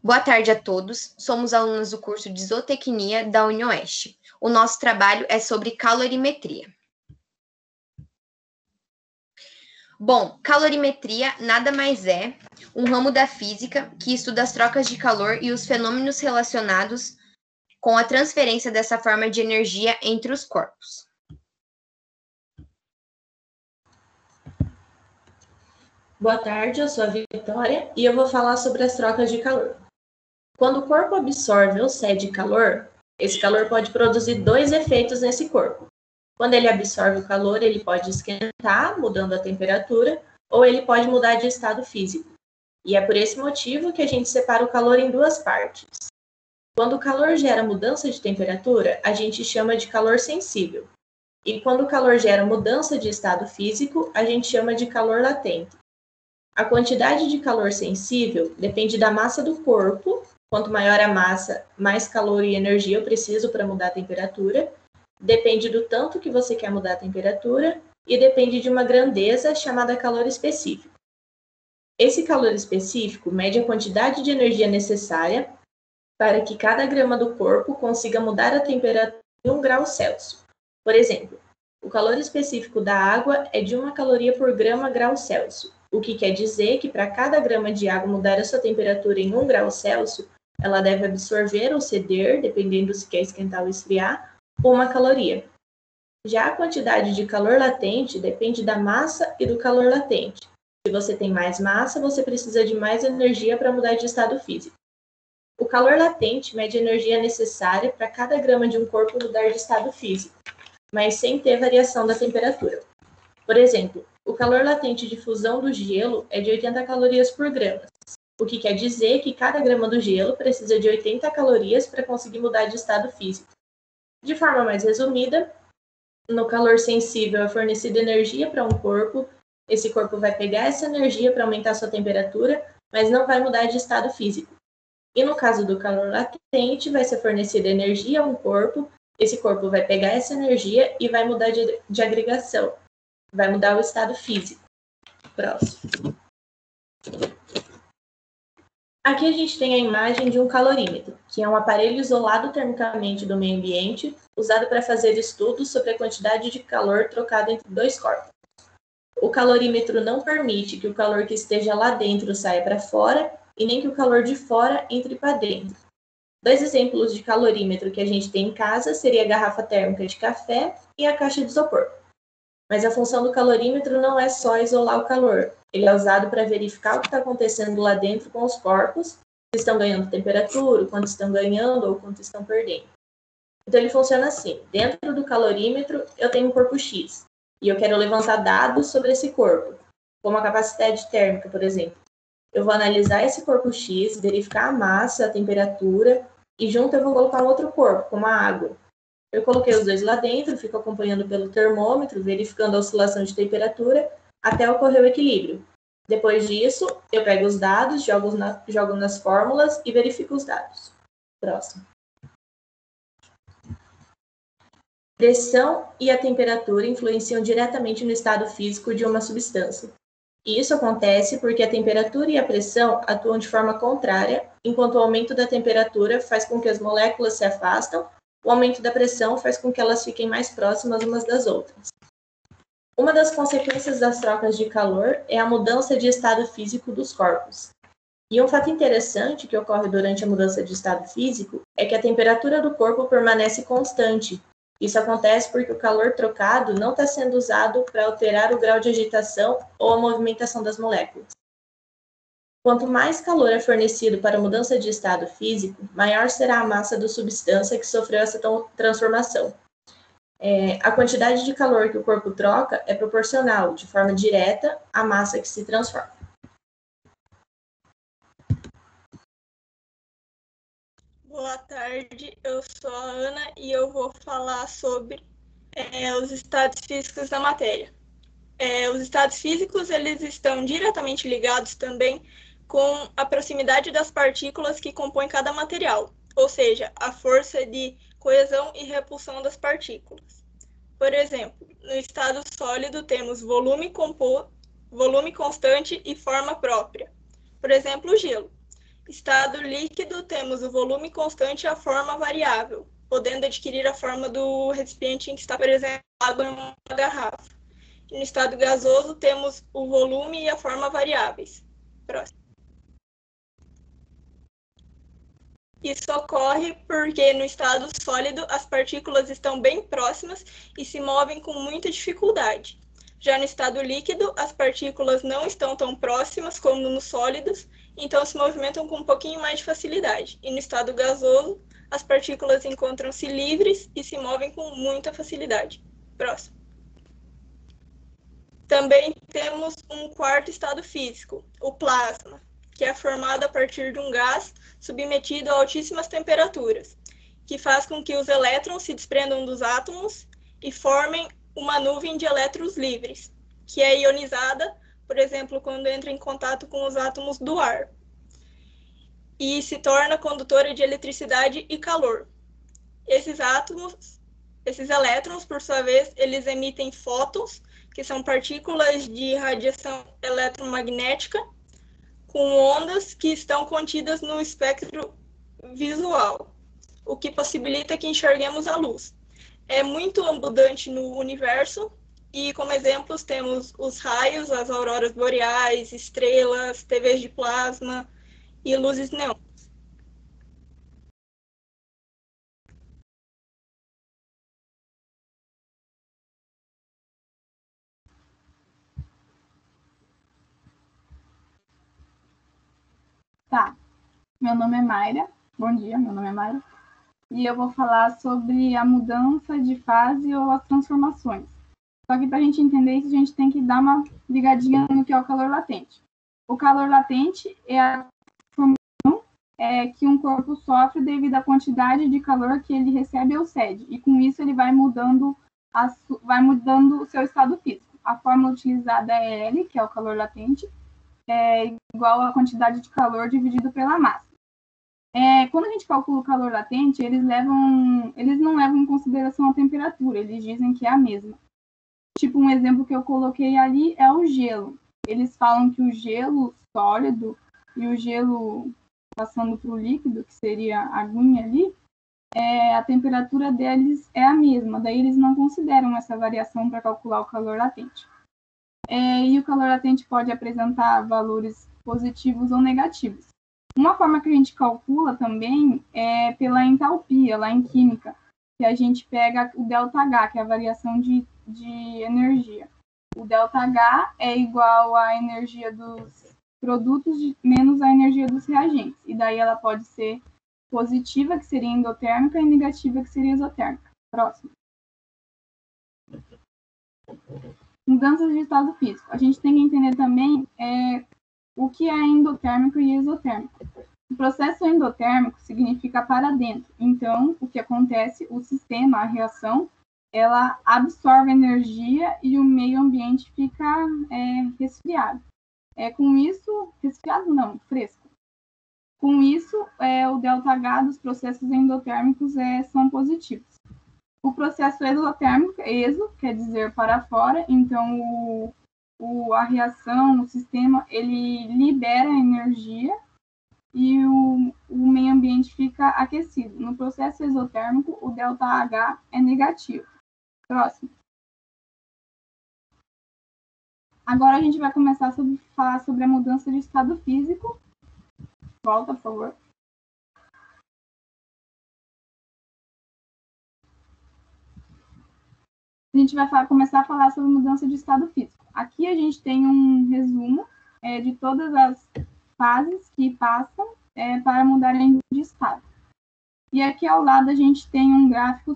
Boa tarde a todos, somos alunos do curso de Zootecnia da UniOeste. O nosso trabalho é sobre calorimetria. Bom, calorimetria nada mais é um ramo da física que estuda as trocas de calor e os fenômenos relacionados com a transferência dessa forma de energia entre os corpos. Boa tarde, eu sou a Vitória e eu vou falar sobre as trocas de calor. Quando o corpo absorve ou cede calor, esse calor pode produzir dois efeitos nesse corpo. Quando ele absorve o calor, ele pode esquentar, mudando a temperatura, ou ele pode mudar de estado físico. E é por esse motivo que a gente separa o calor em duas partes. Quando o calor gera mudança de temperatura, a gente chama de calor sensível. E quando o calor gera mudança de estado físico, a gente chama de calor latente. A quantidade de calor sensível depende da massa do corpo. Quanto maior a massa, mais calor e energia eu preciso para mudar a temperatura. Depende do tanto que você quer mudar a temperatura e depende de uma grandeza chamada calor específico. Esse calor específico mede a quantidade de energia necessária para que cada grama do corpo consiga mudar a temperatura em 1 grau Celsius. Por exemplo, o calor específico da água é de 1 caloria por grama grau Celsius, o que quer dizer que para cada grama de água mudar a sua temperatura em 1 grau Celsius, ela deve absorver ou ceder, dependendo se quer esquentar ou esfriar, 1 caloria. Já a quantidade de calor latente depende da massa e do calor latente. Se você tem mais massa, você precisa de mais energia para mudar de estado físico. O calor latente mede a energia necessária para cada grama de um corpo mudar de estado físico, mas sem ter variação da temperatura. Por exemplo, o calor latente de fusão do gelo é de 80 calorias por grama, o que quer dizer que cada grama do gelo precisa de 80 calorias para conseguir mudar de estado físico. De forma mais resumida, no calor sensível é fornecida energia para um corpo, esse corpo vai pegar essa energia para aumentar sua temperatura, mas não vai mudar de estado físico. E no caso do calor latente, vai ser fornecida energia a um corpo, esse corpo vai pegar essa energia e vai mudar de agregação, vai mudar o estado físico. Próximo. Aqui a gente tem a imagem de um calorímetro, que é um aparelho isolado termicamente do meio ambiente, usado para fazer estudos sobre a quantidade de calor trocado entre dois corpos. O calorímetro não permite que o calor que esteja lá dentro saia para fora e nem que o calor de fora entre para dentro. Dois exemplos de calorímetro que a gente tem em casa seria a garrafa térmica de café e a caixa de isopor. Mas a função do calorímetro não é só isolar o calor. Ele é usado para verificar o que está acontecendo lá dentro com os corpos, se estão ganhando temperatura, quanto estão ganhando ou quanto estão perdendo. Então ele funciona assim. Dentro do calorímetro eu tenho um corpo X e eu quero levantar dados sobre esse corpo, como a capacidade térmica, por exemplo. Eu vou analisar esse corpo X, verificar a massa, a temperatura e junto eu vou colocar um outro corpo, como a água. Eu coloquei os dois lá dentro, fico acompanhando pelo termômetro, verificando a oscilação de temperatura até ocorrer o equilíbrio. Depois disso, eu pego os dados, jogo nas fórmulas e verifico os dados. Próximo. Pressão e a temperatura influenciam diretamente no estado físico de uma substância. E isso acontece porque a temperatura e a pressão atuam de forma contrária, enquanto o aumento da temperatura faz com que as moléculas se afastam, o aumento da pressão faz com que elas fiquem mais próximas umas das outras. Uma das consequências das trocas de calor é a mudança de estado físico dos corpos. E um fato interessante que ocorre durante a mudança de estado físico é que a temperatura do corpo permanece constante. Isso acontece porque o calor trocado não está sendo usado para alterar o grau de agitação ou a movimentação das moléculas. Quanto mais calor é fornecido para a mudança de estado físico, maior será a massa da substância que sofreu essa transformação. A quantidade de calor que o corpo troca é proporcional, de forma direta, à massa que se transforma. Boa tarde, eu sou a Ana e eu vou falar sobre os estados físicos da matéria. Os estados físicos eles estão diretamente ligados também com a proximidade das partículas que compõem cada material, ou seja, a força de coesão e repulsão das partículas. Por exemplo, no estado sólido temos volume constante e forma própria. Por exemplo, o gelo. Estado líquido, temos o volume constante e a forma variável, podendo adquirir a forma do recipiente em que está presente água em uma garrafa. E no estado gasoso, temos o volume e a forma variáveis. Próximo. Isso ocorre porque no estado sólido as partículas estão bem próximas e se movem com muita dificuldade. Já no estado líquido, as partículas não estão tão próximas como nos sólidos, então se movimentam com um pouquinho mais de facilidade. E no estado gasoso, as partículas encontram-se livres e se movem com muita facilidade. Próximo. Também temos um quarto estado físico, o plasma, que é formado a partir de um gás submetido a altíssimas temperaturas, que faz com que os elétrons se desprendam dos átomos e formem uma nuvem de elétrons livres, que é ionizada, por exemplo, quando entra em contato com os átomos do ar, e se torna condutora de eletricidade e calor. Esses elétrons, por sua vez, eles emitem fótons, que são partículas de radiação eletromagnética, com ondas que estão contidas no espectro visual, o que possibilita que enxerguemos a luz. É muito abundante no universo e, como exemplos, temos os raios, as auroras boreais, estrelas, TVs de plasma e luzes neon. Tá, meu nome é Mayra. Bom dia, meu nome é Mayra. E eu vou falar sobre a mudança de fase ou as transformações. Só que para a gente entender isso, a gente tem que dar uma ligadinha no que é o calor latente. O calor latente é a transformação que um corpo sofre devido à quantidade de calor que ele recebe ou cede. E com isso ele vai mudando o seu estado físico. A fórmula utilizada é L, que é o calor latente, é igual à quantidade de calor dividido pela massa. Quando a gente calcula o calor latente, eles não levam em consideração a temperatura, eles dizem que é a mesma. Tipo, um exemplo que eu coloquei ali é o gelo. Eles falam que o gelo sólido e o gelo passando para o líquido, que seria a aguinha ali, a temperatura deles é a mesma, daí eles não consideram essa variação para calcular o calor latente. E o calor latente pode apresentar valores positivos ou negativos. Uma forma que a gente calcula também é pela entalpia, lá em química, que a gente pega o ΔH, que é a variação de energia. O ΔH é igual à energia dos produtos menos a energia dos reagentes. E daí ela pode ser positiva, que seria endotérmica, e negativa, que seria exotérmica. Próximo. Mudanças de estado físico. A gente tem que entender também o que é endotérmico e exotérmico. O processo endotérmico significa para dentro. Então, o que acontece? O sistema, a reação, ela absorve energia e o meio ambiente fica resfriado. Com isso, resfriado não, fresco. Com isso, o ΔH dos processos endotérmicos são positivos. O processo exotérmico, exo, quer dizer para fora, então a reação, o sistema, ele libera energia e o meio ambiente fica aquecido. No processo exotérmico, o ΔH é negativo. Próximo. Agora a gente vai começar a falar sobre a mudança de estado físico. Volta, por favor. A gente vai começar a falar sobre mudança de estado físico. Aqui a gente tem um resumo de todas as fases que passam para mudarem de estado. E aqui ao lado a gente tem um gráfico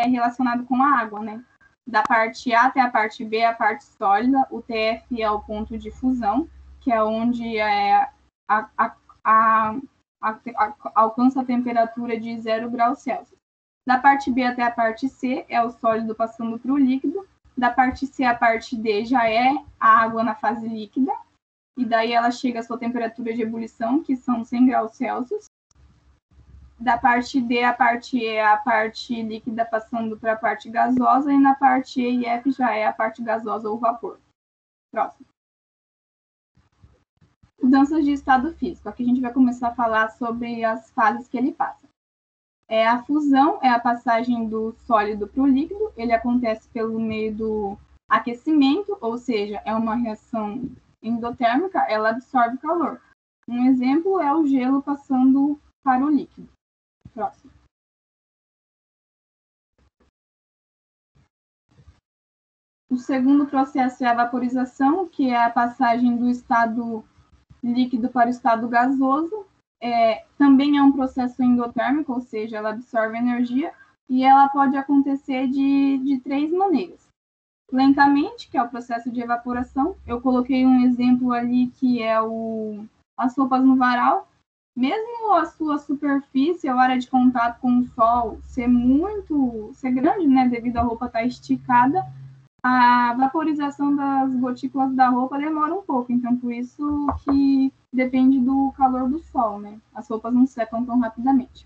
relacionado com a água, né? Da parte A até a parte B, a parte sólida, o TF é o ponto de fusão, que é onde alcança a temperatura de 0 graus Celsius. Da parte B até a parte C é o sólido passando para o líquido. Da parte C à parte D já é a água na fase líquida. E daí ela chega à sua temperatura de ebulição, que são 100 graus Celsius. Da parte D à parte E é a parte líquida passando para a parte gasosa. E na parte E e F já é a parte gasosa ou vapor. Próximo. Mudanças de estado físico. Aqui a gente vai começar a falar sobre as fases que ele passa. A fusão é a passagem do sólido para o líquido. Ele acontece pelo meio do aquecimento, ou seja, é uma reação endotérmica, ela absorve calor. Um exemplo é o gelo passando para o líquido. Próximo. O segundo processo é a vaporização, que é a passagem do estado líquido para o estado gasoso. Também é um processo endotérmico, ou seja, ela absorve energia, e ela pode acontecer de 3 maneiras. Lentamente, que é o processo de evaporação. Eu coloquei um exemplo ali que é as roupas no varal. Mesmo a sua superfície, a área de contato com o sol ser grande, né, devido à roupa estar esticada, a vaporização das gotículas da roupa demora um pouco, então por isso que depende do calor do sol, né? As roupas não secam tão rapidamente.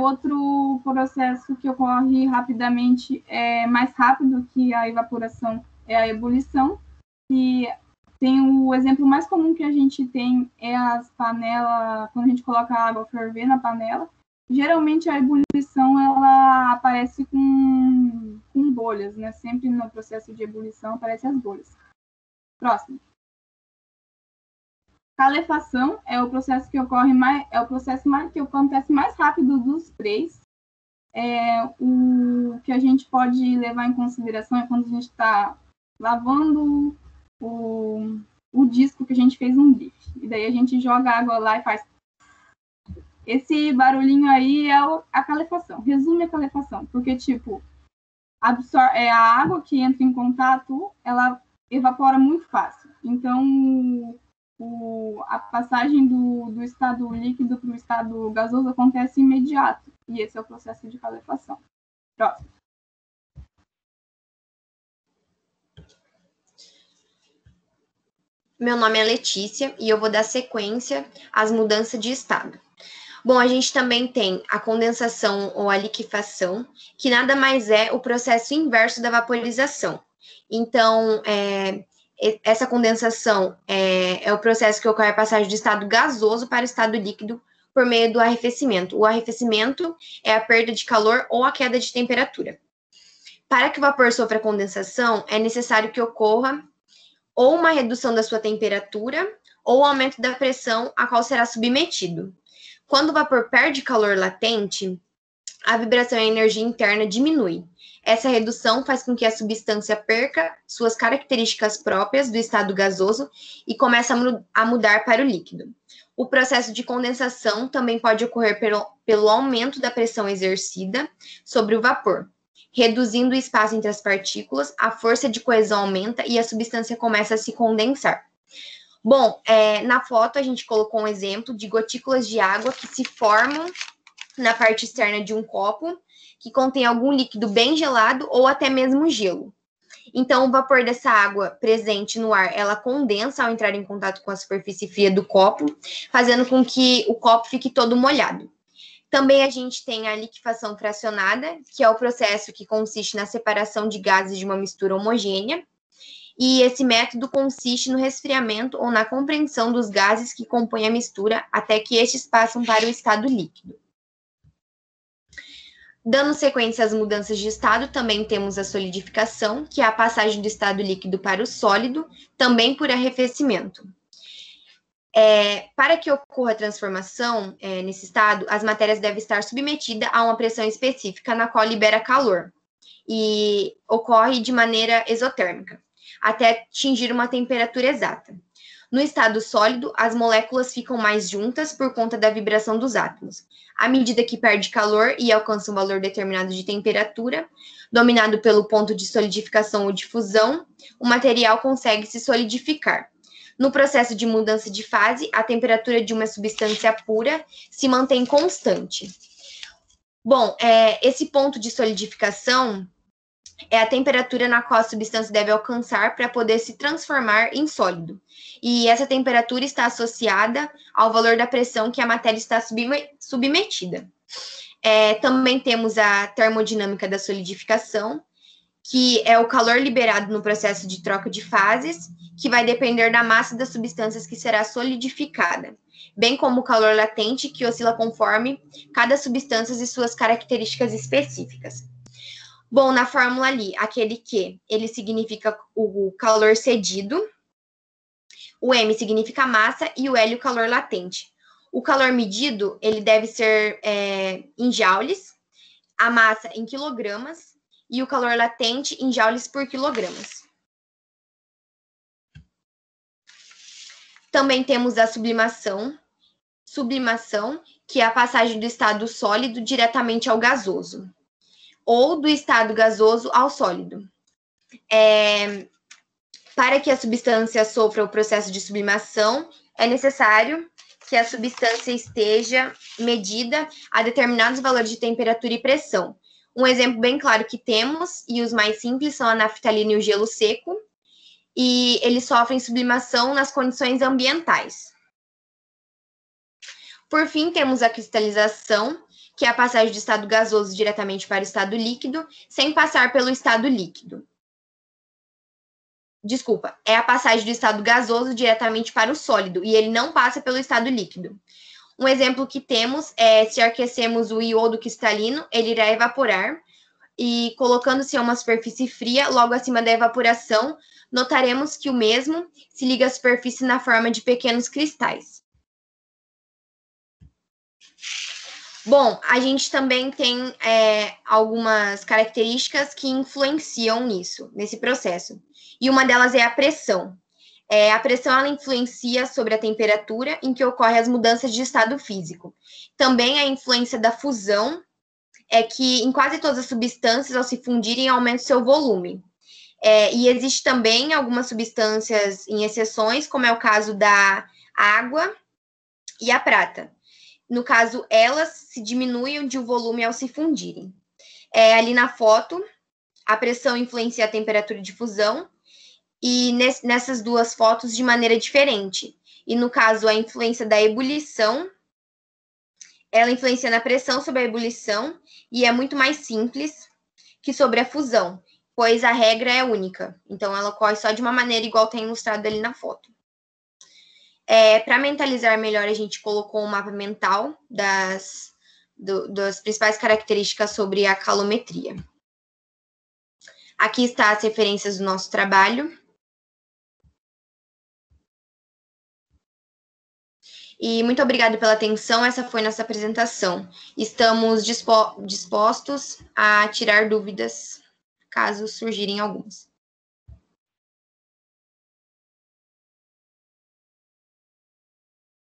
Outro processo que ocorre rapidamente, mais rápido que a evaporação, é a ebulição, e tem o exemplo mais comum que a gente tem é as panelas, quando a gente coloca a água a ferver na panela. Geralmente a ebulição ela aparece com bolhas, né? Sempre no processo de ebulição aparecem as bolhas. Próximo. Calefação é o processo que que acontece mais rápido dos 3. O que a gente pode levar em consideração é quando a gente está lavando o disco que a gente fez um bife. E daí a gente joga a água lá e faz. Esse barulhinho aí é a calefação. Resume a calefação, porque, tipo, a água que entra em contato, ela evapora muito fácil. Então, a passagem do estado líquido para o estado gasoso acontece imediato. E esse é o processo de calefação. Próximo. Meu nome é Letícia e eu vou dar sequência às mudanças de estado. Bom, a gente também tem a condensação ou a liquefação, que nada mais é o processo inverso da vaporização. Então, essa condensação é o processo que ocorre a passagem do estado gasoso para o estado líquido por meio do arrefecimento. O arrefecimento é a perda de calor ou a queda de temperatura. Para que o vapor sofra condensação, é necessário que ocorra ou uma redução da sua temperatura ou o aumento da pressão a qual será submetido. Quando o vapor perde calor latente, a vibração e a energia interna diminui. Essa redução faz com que a substância perca suas características próprias do estado gasoso e comece a mudar para o líquido. O processo de condensação também pode ocorrer pelo aumento da pressão exercida sobre o vapor. Reduzindo o espaço entre as partículas, a força de coesão aumenta e a substância começa a se condensar. Bom, na foto a gente colocou um exemplo de gotículas de água que se formam na parte externa de um copo que contém algum líquido bem gelado ou até mesmo gelo. Então, o vapor dessa água presente no ar, ela condensa ao entrar em contato com a superfície fria do copo, fazendo com que o copo fique todo molhado. Também a gente tem a liquefação fracionada, que é o processo que consiste na separação de gases de uma mistura homogênea. E esse método consiste no resfriamento ou na compreensão dos gases que compõem a mistura até que estes passam para o estado líquido. Dando sequência às mudanças de estado, também temos a solidificação, que é a passagem do estado líquido para o sólido, também por arrefecimento. Para que ocorra a transformação nesse estado, as matérias devem estar submetidas a uma pressão específica na qual libera calor e ocorre de maneira exotérmica, até atingir uma temperatura exata. No estado sólido, as moléculas ficam mais juntas por conta da vibração dos átomos. À medida que perde calor e alcança um valor determinado de temperatura, dominado pelo ponto de solidificação ou de fusão, o material consegue se solidificar. No processo de mudança de fase, a temperatura de uma substância pura se mantém constante. Bom, esse ponto de solidificação é a temperatura na qual a substância deve alcançar para poder se transformar em sólido. E essa temperatura está associada ao valor da pressão que a matéria está submetida. Também temos a termodinâmica da solidificação, que é o calor liberado no processo de troca de fases, que vai depender da massa das substâncias que será solidificada, bem como o calor latente, que oscila conforme cada substância e suas características específicas. Bom, na fórmula ali, aquele Q, ele significa o calor cedido, o M significa massa e o L o calor latente. O calor medido, ele deve ser em joules, a massa em quilogramas e o calor latente em joules por quilogramas. Também temos a sublimação, que é a passagem do estado sólido diretamente ao gasoso, ou do estado gasoso ao sólido. Para que a substância sofra o processo de sublimação, é necessário que a substância esteja medida a determinados valores de temperatura e pressão. Um exemplo bem claro que temos, e os mais simples, são a naftalina e o gelo seco, e eles sofrem sublimação nas condições ambientais. Por fim, temos a cristalização, que é a passagem do estado gasoso diretamente para o estado líquido, sem passar pelo estado líquido. Desculpa, é a passagem do estado gasoso diretamente para o sólido, e ele não passa pelo estado líquido. Um exemplo que temos é, se aquecemos o iodo cristalino, ele irá evaporar, e colocando-se a uma superfície fria, logo acima da evaporação, notaremos que o mesmo se liga à superfície na forma de pequenos cristais. Bom, a gente também tem algumas características que influenciam nisso, nesse processo. E uma delas é a pressão. A pressão, ela influencia sobre a temperatura em que ocorrem as mudanças de estado físico. Também a influência da fusão é que em quase todas as substâncias, ao se fundirem, aumenta o seu volume. E existe também algumas substâncias em exceções, como é o caso da água e a prata. No caso, elas se diminuem de volume ao se fundirem. Ali na foto, a pressão influencia a temperatura de fusão, e nessas duas fotos de maneira diferente. E no caso, a influência da ebulição, ela influencia na pressão sobre a ebulição, e é muito mais simples que sobre a fusão, pois a regra é única. Então, ela ocorre só de uma maneira igual tem ilustrado ali na foto. Para mentalizar melhor, a gente colocou um mapa mental das principais características sobre a calometria. Aqui está as referências do nosso trabalho. E muito obrigada pela atenção, essa foi nossa apresentação. Estamos dispostos a tirar dúvidas, caso surgirem algumas.